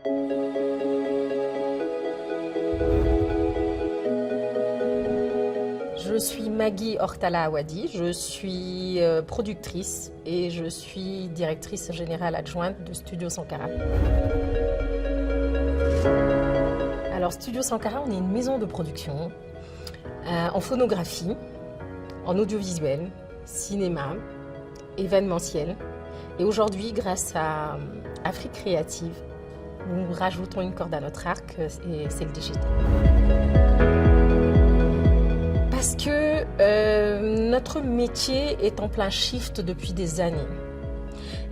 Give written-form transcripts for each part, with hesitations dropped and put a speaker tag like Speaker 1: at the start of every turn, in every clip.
Speaker 1: Je suis Maggie Hortala Awadi, je suis productrice et je suis directrice générale adjointe de Studio Sankara. Alors Studio Sankara, on est une maison de production en phonographie, en audiovisuel, cinéma, événementiel. Et aujourd'hui, grâce à Afrique Créative, nous rajoutons une corde à notre arc et c'est le digital. Parce que notre métier est en plein shift depuis des années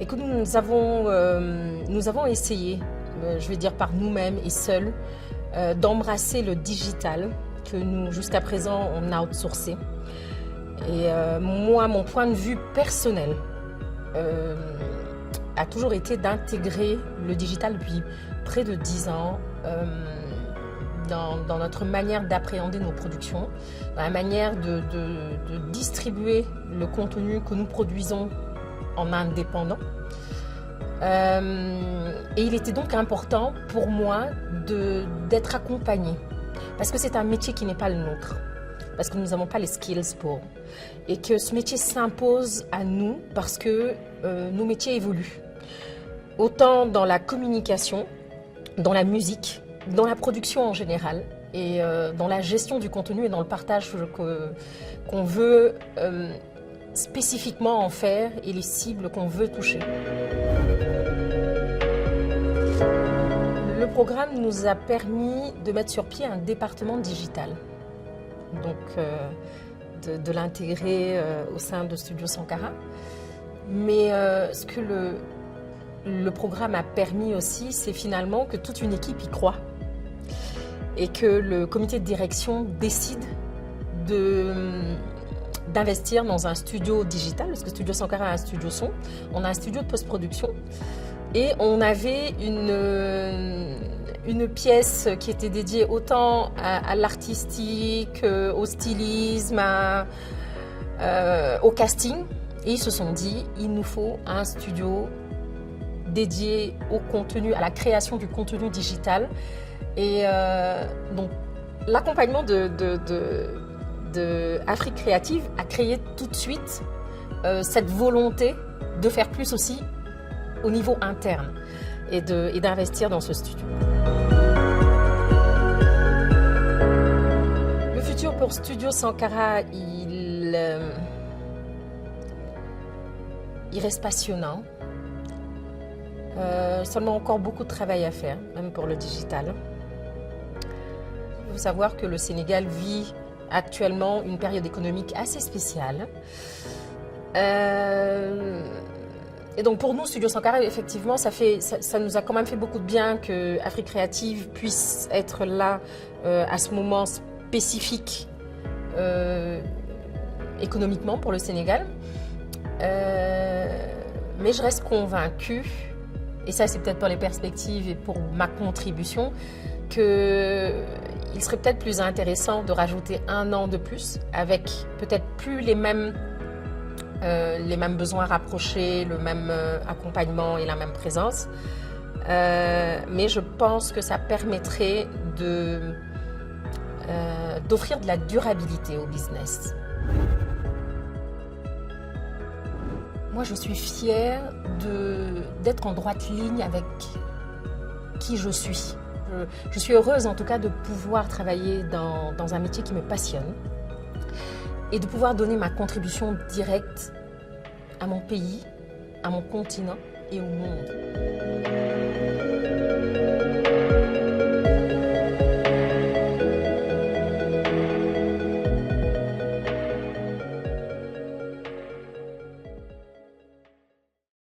Speaker 1: et que nous avons essayé, je vais dire par nous-mêmes et seuls, d'embrasser le digital que nous, jusqu'à présent, on a outsourcé. Et moi, mon point de vue personnel a toujours été d'intégrer le digital depuis près de 10 ans dans notre manière d'appréhender nos productions, dans la manière de distribuer le contenu que nous produisons en indépendant. Et il était donc important pour moi d'être accompagnée, parce que c'est un métier qui n'est pas le nôtre, parce que nous n'avons pas les skills pour, et que ce métier s'impose à nous parce que nos métiers évoluent, autant dans la communication, dans la musique, dans la production en général et dans la gestion du contenu et dans le partage qu'on veut spécifiquement en faire et les cibles qu'on veut toucher. Le programme nous a permis de mettre sur pied un département digital, donc de l'intégrer au sein de Studio Sankara. Mais ce que le programme a permis aussi, c'est finalement que toute une équipe y croit et que le comité de direction décide d'investir dans un studio digital, parce que Studio Sankara a un studio son, on a un studio de post-production et on avait une pièce qui était dédiée autant à l'artistique, au stylisme, au casting, et ils se sont dit il nous faut un studio dédié au contenu, à la création du contenu digital. Et donc l'accompagnement de Afrique Créative a créé tout de suite cette volonté de faire plus aussi au niveau interne et d'investir dans ce studio. Le futur pour Studio Sankara, il reste passionnant. Seulement encore beaucoup de travail à faire, même pour le digital. Il faut savoir que le Sénégal vit actuellement une période économique assez spéciale. Et donc pour nous, Studio Sankara, effectivement, ça nous a quand même fait beaucoup de bien que Afrique Créative puisse être là à ce moment spécifique économiquement pour le Sénégal. Mais je reste convaincue, et ça c'est peut-être pour les perspectives et pour ma contribution, qu'il serait peut-être plus intéressant de rajouter 1 an de plus avec peut-être plus les mêmes besoins rapprochés, le même accompagnement et la même présence. Mais je pense que ça permettrait d'offrir de la durabilité au business. Moi, je suis fière d'être en droite ligne avec qui je suis. Je suis heureuse en tout cas de pouvoir travailler dans un métier qui me passionne et de pouvoir donner ma contribution directe à mon pays, à mon continent et au monde.